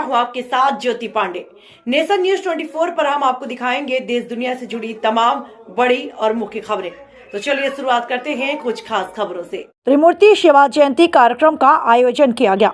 हूं आपके साथ ज्योति पांडे। नेशन न्यूज 24 पर हम आपको दिखाएंगे देश दुनिया से जुड़ी तमाम बड़ी और मुख्य खबरें। तो चलिए शुरुआत करते हैं कुछ खास खबरों से। त्रिमूर्ति शिवा जयंती कार्यक्रम का आयोजन किया गया।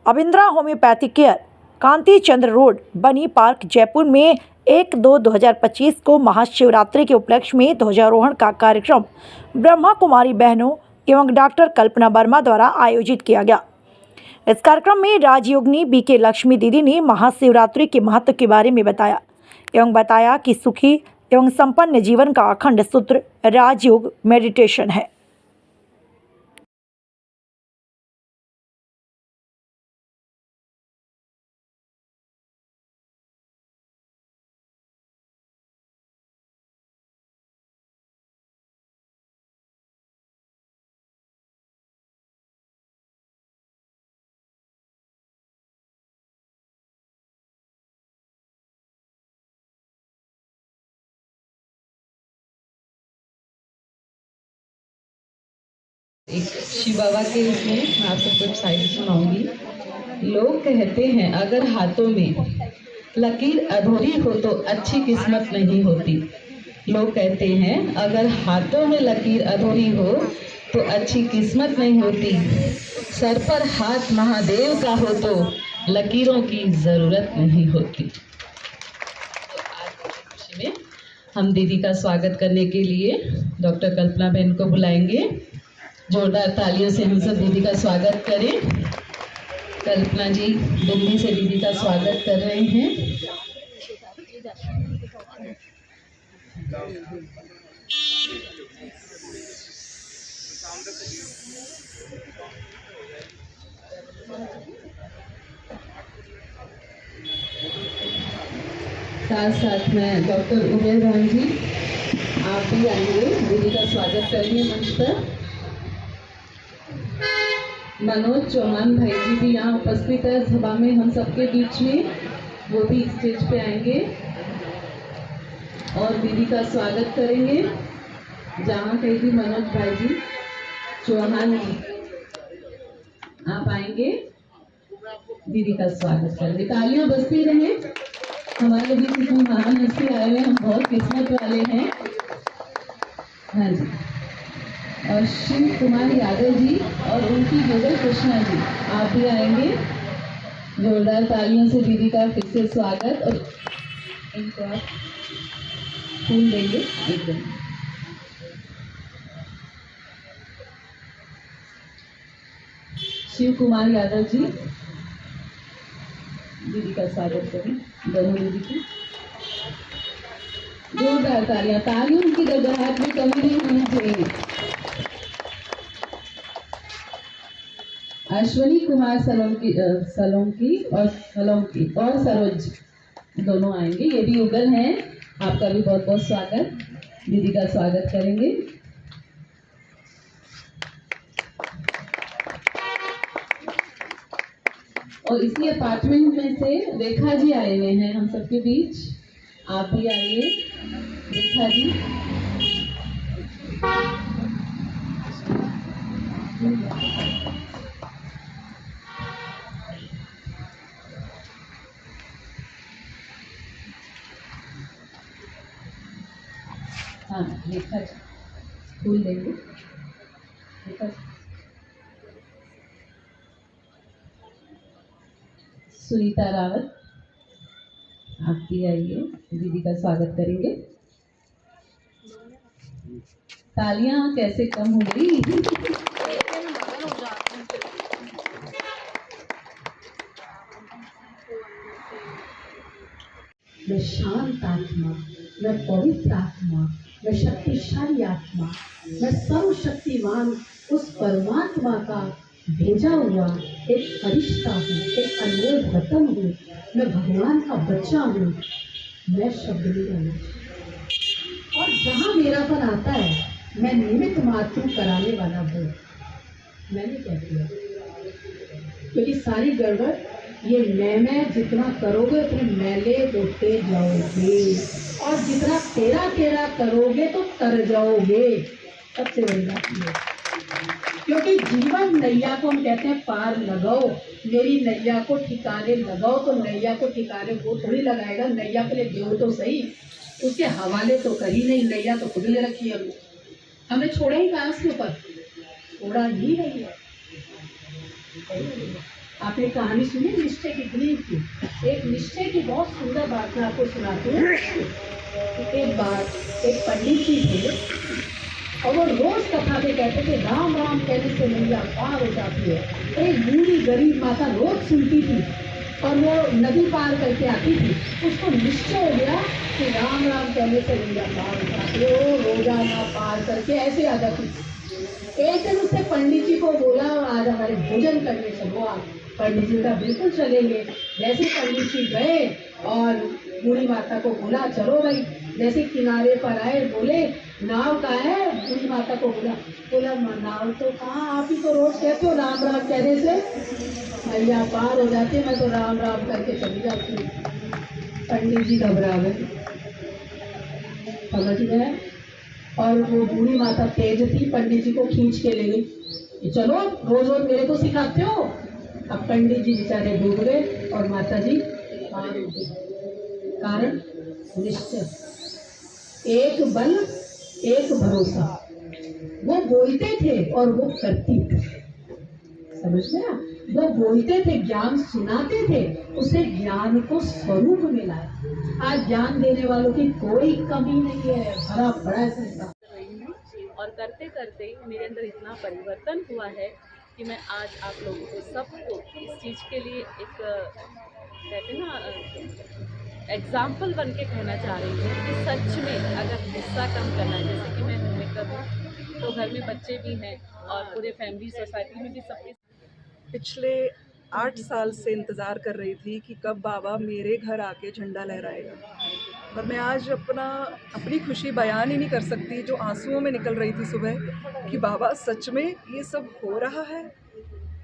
अबिंद्रा होम्योपैथिक केयर, कांति चंद्र रोड, बनी पार्क, जयपुर में 1/2/2025 को महाशिवरात्रि के उपलक्ष्य में ध्वजारोहण का कार्यक्रम ब्रह्मा कुमारी बहनों एवं डॉक्टर कल्पना वर्मा द्वारा आयोजित किया गया। इस कार्यक्रम में राजयोगिनी बीके लक्ष्मी दीदी ने महाशिवरात्रि के महत्व के बारे में बताया कि सुखी एवं संपन्न जीवन का अखंड सूत्र राजयोग मेडिटेशन है। एक शिव बाबा के इसमें मैं आप सबको एक शायरी सुनाऊंगी। लोग कहते हैं अगर हाथों में लकीर अधूरी हो तो अच्छी किस्मत नहीं होती। लोग कहते हैं अगर हाथों में लकीर अधूरी हो तो अच्छी किस्मत नहीं होती। सर पर हाथ महादेव का हो तो लकीरों की ज़रूरत नहीं होती। तो आज खुशी में हम दीदी का स्वागत करने के लिए डॉक्टर कल्पना बहन को बुलाएंगे। जोरदार तालियों से हम सब दीदी का स्वागत करें। कल्पना जी दिल्ली से दीदी का स्वागत कर रहे हैं। साथ साथ में डॉक्टर उमेर भाई जी आप भी आएंगे, दीदी का स्वागत करेंगे मंच पर। मनोज चौहान भाई जी भी यहाँ उपस्थित है सभा में हम सबके बीच में, वो भी स्टेज पे आएंगे और दीदी का स्वागत करेंगे। जहाँ कहीं भी मनोज भाई जी चौहान आप आएंगे, दीदी का स्वागत करेंगे। तालियां बजती रहे। हमारे बीच इतने महान हस्ती आए हुए, हम बहुत किस्मत वाले हैं। हाँ जी। और शिव कुमार यादव जी और उनकी जोगल कृष्णा जी आप भी आएंगे। जोरदार तालियों से दीदी का फिर से स्वागत। और इनको आप फूल देंगे एकदम। शिव कुमार यादव जी दीदी का स्वागत करें, दोनों दीदी की जोरदार तालियां। तालियों की गड़गड़ाहट में कमी नहीं होनी चाहिए। अश्विनी कुमार सलोंकी और सरोज दोनों आएंगे, ये भी युगल हैं। आपका भी बहुत बहुत स्वागत, दीदी का स्वागत करेंगे। और इसी अपार्टमेंट में से रेखा जी आए हुए हैं हम सबके बीच, आप भी आइए रेखा जी। हाँ रेखा जी फूल देंगे। रेखा जी। सुनीता रावत आप भी आइए, दीदी का स्वागत करेंगे। तालियां कैसे कम हो गई। मैं शांत आत्मा, मैं पवित्र आत्मा, मैं शक्तिशाली आत्मा, मैं सर्वशक्तिमान उस परमात्मा का भेजा हुआ एक फरिश्ता हूँ, एक अनमोल रतन हूँ। मैं भगवान का बच्चा हूँ। मैं शब्द नहीं बोलना, और जहाँ मेरापन आता है मैं निमित्त मात्र कराने वाला हूँ। मैंने क्या किया, क्योंकि सारी गड़बड़ ये मैं जितना करोगे उतने मैले होते जाओगे, और जितना तेरा करोगे तो तर जाओगे। सबसे बड़ी बात ये, क्योंकि जीवन नैया को हम कहते हैं पार लगाओ, मेरी नैया को ठिकाने लगाओ। तो नैया को ठिकाने वो थोड़ी लगाएगा, नैया के लिए दो तो सही, उसके हवाले तो करी नहीं, नैया तो खुद ले रखी है हमने छोड़ा ही कहाँ उसके ऊपर, छोड़ा ही नहीं है। आपने कहानी सुनी निश्चय की गरीब की? एक निश्चय की बहुत सुंदर बात मैं आपको सुनाती हूँ। एक बार एक पंडित जी थे और वो रोज कथा में कहते थे राम राम कहने से नैया पार हो जाती है। एक बूढ़ी गरीब माता रोज सुनती थी और वो नदी पार करके आती थी। उसको निश्चय हो गया कि राम राम कहने से नैया पार हो जाती है। वो रोजाना पार करके ऐसे आ जाती थी। एक दिन उसने पंडित जी को बोला आज हमारे भोजन करने चलो आप। पंडित जी का बिल्कुल चलेंगे। जैसे पंडित जी गए और बूढ़ी माता को बोला चलो भाई। जैसे किनारे पर आए बोले नाव कहाँ है? बूढ़ी माता को बोला नाव तो कहाँ, आप ही तो रोज कहते हो राम राम कहने से नैया पार हो जाती है, मैं तो राम राम करके चली जाती हूँ। पंडित जी घबरा गए, समझ गए। और वो बूढ़ी माता तेज थी, पंडित जी को खींच के ले गई, चलो रोज रोज मेरे को सिखाते हो। अब पंडित जी बेचारे डूब गए और माता जी पार हो गई। कारण निश्चय, एक बल एक भरोसा। वो बोलते थे और वो करती थी, समझ गया? वो बोलते थे, ज्ञान सुनाते थे, उसे ज्ञान को स्वरूप मिला है। आज ज्ञान देने वालों की कोई कमी नहीं है, भरा पड़ा है संसार। और करते करते मेरे अंदर इतना परिवर्तन हुआ है कि मैं आज आप लोगों को सबको इस चीज़ के लिए एक कहते ना एग्जाम्पल बन के कहना चाह रही हूँ कि सच में अगर गुस्सा कम करना है, जैसे कि मैं होममेकर हूँ तो घर में बच्चे भी हैं और पूरे फैमिली सोसाइटी में भी सबके पिछले 8 साल से इंतज़ार कर रही थी कि कब बाबा मेरे घर आके झंडा लहराएगा। और मैं आज अपनी खुशी बयान ही नहीं कर सकती, जो आंसुओं में निकल रही थी सुबह, कि बाबा सच में ये सब हो रहा है।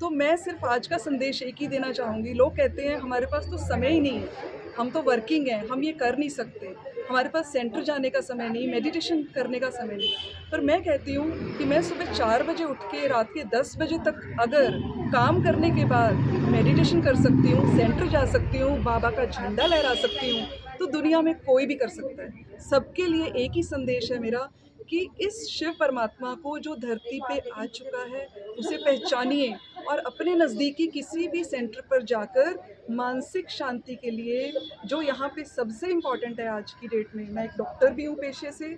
तो मैं सिर्फ आज का संदेश एक ही देना चाहूँगी। लोग कहते हैं हमारे पास तो समय ही नहीं है, हम तो वर्किंग हैं, हम ये कर नहीं सकते, हमारे पास सेंटर जाने का समय नहीं, मेडिटेशन करने का समय नहीं। पर मैं कहती हूँ कि मैं सुबह 4 बजे उठ के रात के 10 बजे तक अगर काम करने के बाद मेडिटेशन कर सकती हूँ, सेंटर जा सकती हूँ, बाबा का झंडा लहरा सकती हूँ, तो दुनिया में कोई भी कर सकता है। सबके लिए एक ही संदेश है मेरा कि इस शिव परमात्मा को जो धरती पे आ चुका है उसे पहचानिए और अपने नज़दीकी किसी भी सेंटर पर जाकर मानसिक शांति के लिए, जो यहाँ पे सबसे इम्पॉर्टेंट है आज की डेट में। मैं एक डॉक्टर भी हूँ पेशे से।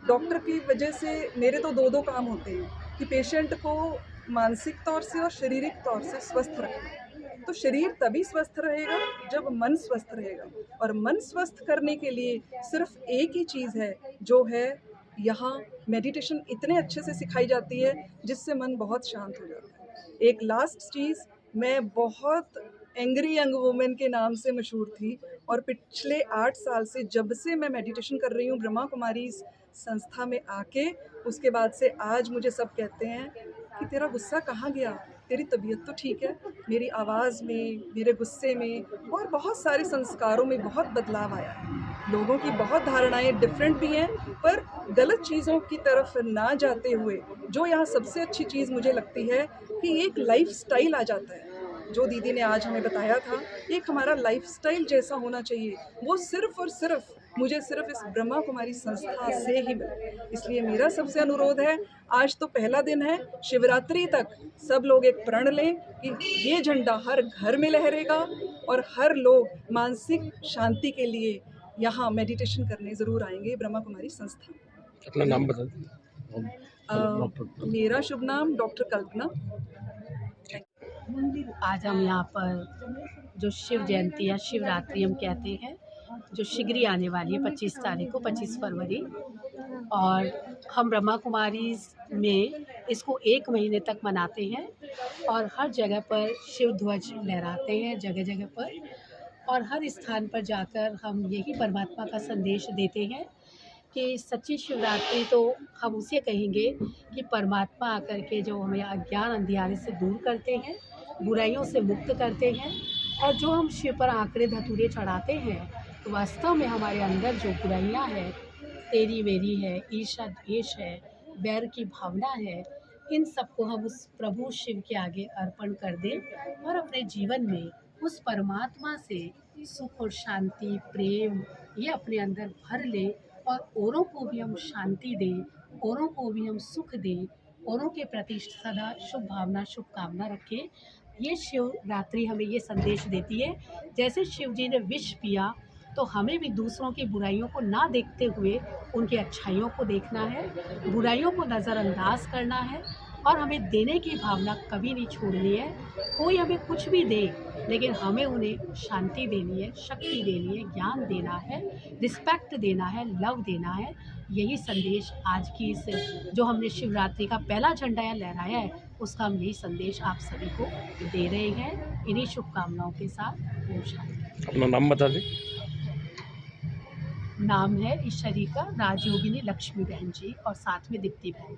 डॉक्टर की वजह से मेरे तो दो काम होते हैं कि पेशेंट को मानसिक तौर से और शारीरिक तौर से स्वस्थ रखना। तो शरीर तभी स्वस्थ रहेगा जब मन स्वस्थ रहेगा, और मन स्वस्थ करने के लिए सिर्फ एक ही चीज़ है, जो है यहाँ मेडिटेशन इतने अच्छे से सिखाई जाती है जिससे मन बहुत शांत हो जाता है। एक लास्ट चीज़, मैं बहुत एंग्री यंग वुमेन के नाम से मशहूर थी, और पिछले 8 साल से जब से मैं मेडिटेशन कर रही हूँ ब्रह्मा कुमारी संस्था में आके, उसके बाद से आज मुझे सब कहते हैं कि तेरा गुस्सा कहाँ गया, तेरी तबीयत तो ठीक है। मेरी आवाज़ में, मेरे गुस्से में और बहुत सारे संस्कारों में बहुत बदलाव आया है। लोगों की बहुत धारणाएं डिफरेंट भी हैं, पर गलत चीज़ों की तरफ ना जाते हुए जो यहाँ सबसे अच्छी चीज़ मुझे लगती है कि एक लाइफस्टाइल आ जाता है। जो दीदी ने आज हमें बताया था, एक हमारा लाइफस्टाइल जैसा होना चाहिए, वो सिर्फ़ और सिर्फ मुझे सिर्फ इस ब्रह्मा कुमारी संस्था से ही मिला। इसलिए मेरा सबसे अनुरोध है, आज तो पहला दिन है, शिवरात्रि तक सब लोग एक प्रण लें कि ये झंडा हर घर में लहरेगा और हर लोग मानसिक शांति के लिए यहाँ मेडिटेशन करने ज़रूर आएंगे ब्रह्मा कुमारी संस्था। अपना नाम बता दीजिए। मेरा शुभ नाम डॉक्टर कल्पना। आज हम यहाँ पर जो शिव जयंती या शिवरात्रि हम कहते हैं, जो शीघ्र ही आने वाली है 25 तारीख को, 25 फरवरी, और हम ब्रह्मा कुमारी में इसको 1 महीने तक मनाते हैं और हर जगह पर शिव ध्वज लहराते हैं जगह जगह पर, और हर स्थान पर जाकर हम यही परमात्मा का संदेश देते हैं कि सच्ची शिवरात्रि तो हम उसे कहेंगे कि परमात्मा आकर के जो हमें अज्ञान अंधियारे से दूर करते हैं, बुराइयों से मुक्त करते हैं, और जो हम शिव पर आंकड़े धतूरे चढ़ाते हैं, तो वास्तव में हमारे अंदर जो बुराइयां हैं, तेरी मेरी है, ईर्ष्या द्वेष है, बैर की भावना है, इन सबको हम उस प्रभु शिव के आगे अर्पण कर दें और अपने जीवन में उस परमात्मा से सुख और शांति, प्रेम ये अपने अंदर भर ले और औरों को भी हम शांति दें, औरों को भी हम सुख दें, औरों के प्रति सदा शुभ भावना, शुभकामना रखें। ये शिवरात्रि हमें ये संदेश देती है, जैसे शिव जी ने विष पिया तो हमें भी दूसरों की बुराइयों को ना देखते हुए उनकी अच्छाइयों को देखना है, बुराइयों को नज़रअंदाज करना है और हमें देने की भावना कभी नहीं छोड़नी है। कोई हमें कुछ भी दे, लेकिन हमें उन्हें शांति देनी है, शक्ति देनी है, ज्ञान देना है, रिस्पेक्ट देना है, लव देना है। यही संदेश आज की इस जो हमने शिवरात्रि का पहला झंडा यहाँ लहराया है, उसका हम यही संदेश आप सभी को दे रहे हैं। इन्हीं शुभकामनाओं के साथ ओम शांति। अपना नाम बता दें। नाम है ईश्वरी का राजयोगिनी लक्ष्मी बहन जी और साथ में दीप्ति बहन।